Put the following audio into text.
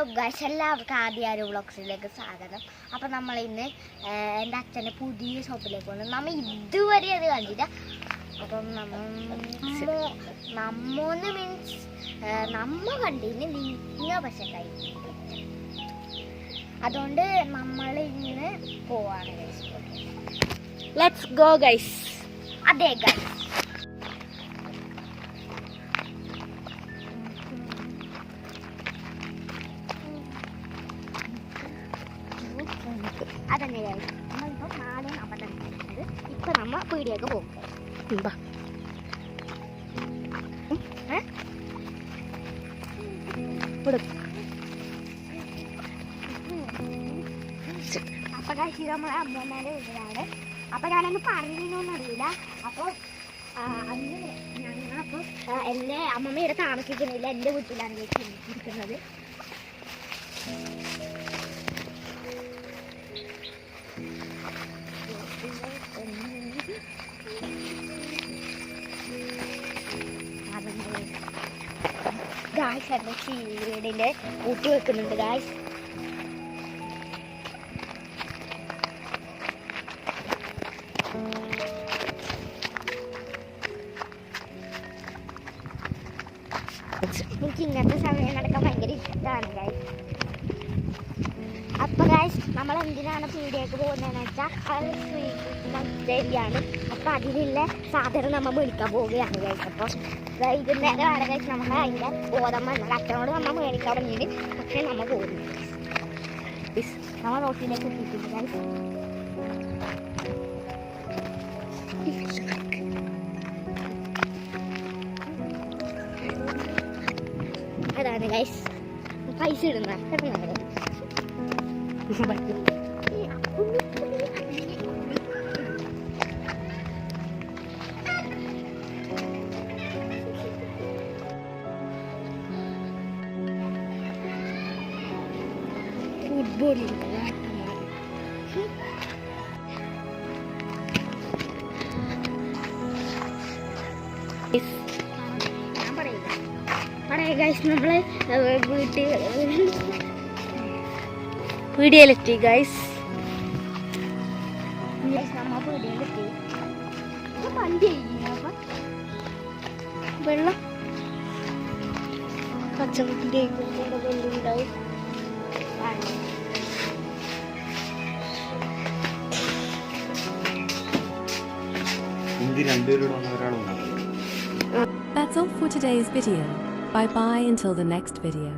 Guys എല്ലാവർക്കും ആദ്യം വ്ളോഗ്സിലേക്ക് സ്വാഗതം. അപ്പം നമ്മൾ ഇന്ന് എൻ്റെ അച്ഛൻ്റെ പുതിയ ഷോപ്പിലേക്ക് വന്നു. നമ്മൾ ഇതുവരെ അത് കണ്ടില്ല. അപ്പം നമ്മോന്ന് മീൻസ് നമ്മ കണ്ടിന് നിങ്ങൾ പക്ഷെ കഴിക്കും. അതുകൊണ്ട് നമ്മൾ ഇന്ന് പോവാണ് ഗൈസ്. Let's go guys. അതെ ഗൈസ്. അതന്നെ ഗൈസ്. നമ്മളിപ്പോൾ 4:45 ഇപ്പം നമ്മൾ പീടിയൊക്കെ പോകും. അപ്പം കഴിച്ച് നമ്മളെ അമ്മമാരുടെ വീട്ടിലാണ്. അപ്പം ഞാനൊന്ന് പറഞ്ഞൊന്നറിയില്ല. അപ്പോൾ അന്ന് ഞങ്ങളപ്പോൾ എൻ്റെ അമ്മമ്മ ഇവിടെ താമസിക്കുന്നില്ല, എൻ്റെ വീട്ടിലാണ് ഇരിക്കുന്നത്. ഗായ്സ് എൻ്റെ ചീരയുടെ ഊട്ടി വെക്കുന്നുണ്ട് ഗായ്സ്. എനിക്ക് ഇങ്ങനത്തെ സമയം നടക്കാൻ ഭയങ്കര ഇഷ്ടമാണ് ഗായ്സ്. അപ്പോൾ ഗായ്സ് നമ്മൾ എന്തിനാണ് പീടിയേക്ക് പോകുന്നതെന്ന് വെച്ചാൽ അത് ജയന്തിയാണ്. അപ്പോൾ അതിലുള്ള സാധനം നമ്മൾ മേടിക്കാൻ പോവുകയാണ് ഗായ്സ്. അപ്പോൾ വൈകുന്നേരമാണ് ഗായ്സ് നമ്മൾ അതിൻ്റെ ബോധം വന്നത്. അച്ഛനോട് നമ്മൾ മേടിക്കാൻ പറഞ്ഞിട്ട് പക്ഷേ നമ്മൾ പോകുന്നു. നമ്മൾ റോട്ടിലേക്ക് എത്തിയിട്ടുണ്ട് ഗായ്സ്. അതാണ് ഗൈസ് പൈസ ഇടുന്ന ഫുട്ബോൾ ഗൈസ്. നമ്മള് പീടികയിലെത്തി ഗൈസ്. നമ്മ പീടികയിലെത്തി. വണ്ടി വെള്ളം പച്ചമുട്ടിൻ്റെ വെള്ളുണ്ടാവും. That's all for today's video. Bye bye until the next video.